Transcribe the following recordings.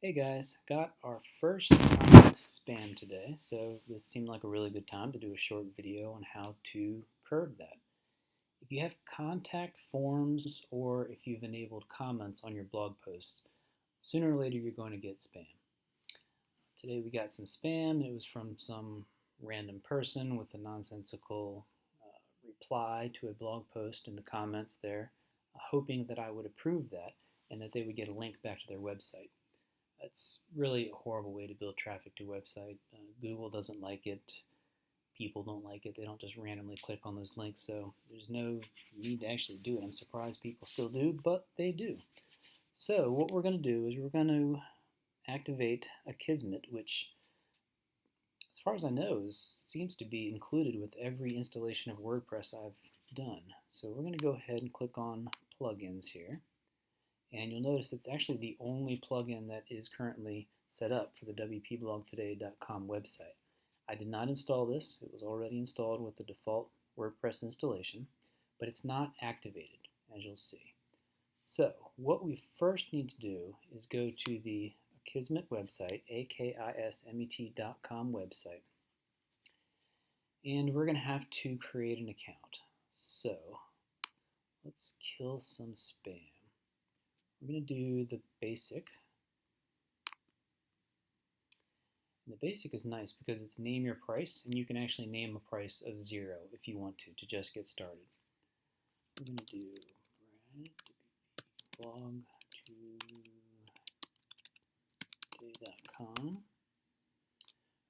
Hey guys, got our first round of spam today, so this seemed like a really good time to do a short video on how to curb that. If you have contact forms or if you've enabled comments on your blog posts, sooner or later you're going to get spam. Today we got some spam, and it was from some random person with a nonsensical reply to a blog post in the comments there, hoping that I would approve that and that they would get a link back to their website. It's really a horrible way to build traffic to a website. Google doesn't like it. People don't like it. They don't just randomly click on those links, so there's no need to actually do it. I'm surprised people still do, but they do. So what we're going to do is we're going to activate Akismet, which, as far as I know, seems to be included with every installation of WordPress I've done. So we're going to go ahead and click on plugins here. And you'll notice it's actually the only plugin that is currently set up for the wpblogtoday.com website. I did not install this. It was already installed with the default WordPress installation, but it's not activated, as you'll see. So what we first need to do is go to the Akismet website, akismet.com website, and we're going to have to create an account. So let's kill some spam. We're going to do the basic. And the basic is nice because it's name your price, and you can actually name a price of 0 if you want to just get started. We're going to do blogtoday.com.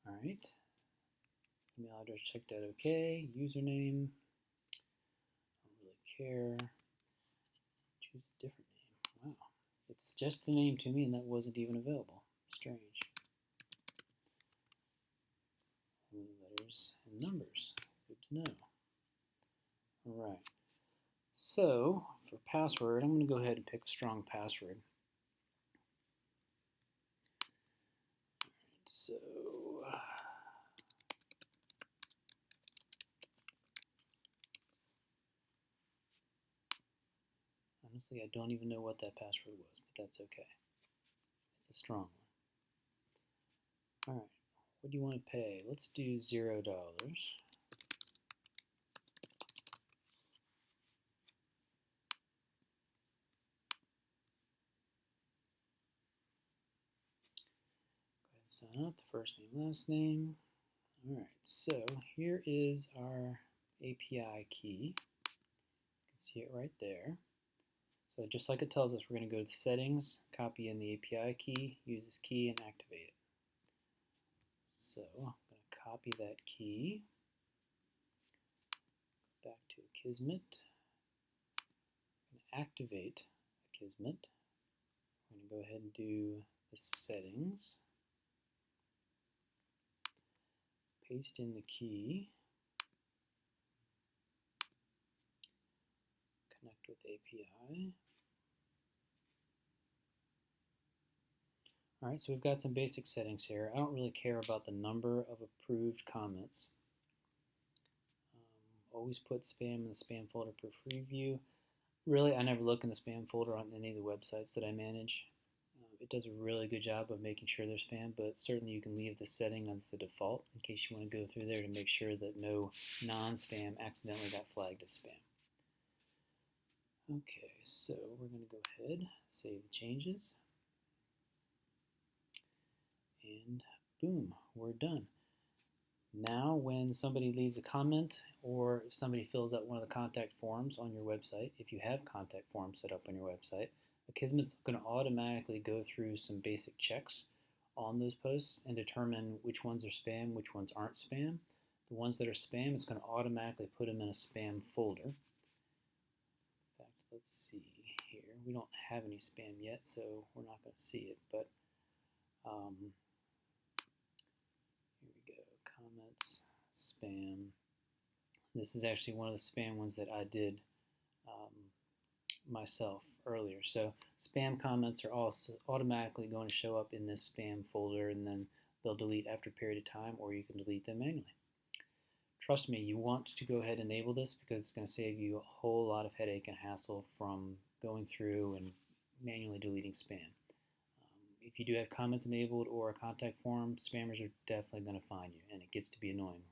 All right. Email address checked out okay. Username. Don't really care. Choose a different name. Wow. It suggested a name to me, and that wasn't even available. Strange. Letters and numbers. Good to know. All right. So for password, I'm going to go ahead and pick a strong password. So honestly, I don't even know what that password was, but that's okay. It's a strong one. All right. What do you want to pay? Let's do $0. Sign up, the first name, last name. All right, so here is our API key. You can see it right there. So just like it tells us, we're going to go to the settings, copy in the API key, use this key, and activate it. So I'm going to copy that key, back to Akismet. I'm going to activate Akismet. I'm going to go ahead and do the settings. Paste in the key, connect with API. All right, so we've got some basic settings here. I don't really care about the number of approved comments. Always put spam in the spam folder per preview. Really, I never look in the spam folder on any of the websites that I manage. It does a really good job of making sure they're spam, but certainly you can leave the setting as the default in case you want to go through there to make sure that no non-spam accidentally got flagged as spam. Okay, so we're going to go ahead, save the changes, and boom, we're done. Now when somebody leaves a comment or if somebody fills out one of the contact forms on your website, if you have contact forms set up on your website, Akismet's going to automatically go through some basic checks on those posts and determine which ones are spam, which ones aren't spam. The ones that are spam, it's going to automatically put them in a spam folder. In fact, let's see here. We don't have any spam yet, so we're not going to see it, but here we go, comments, spam. This is actually one of the spam ones that I did myself earlier. So spam comments are also automatically going to show up in this spam folder, and then they'll delete after a period of time, or you can delete them manually. Trust me, you want to go ahead and enable this because it's going to save you a whole lot of headache and hassle from going through and manually deleting spam. if you do have comments enabled or a contact form, spammers are definitely going to find you, and it gets to be annoying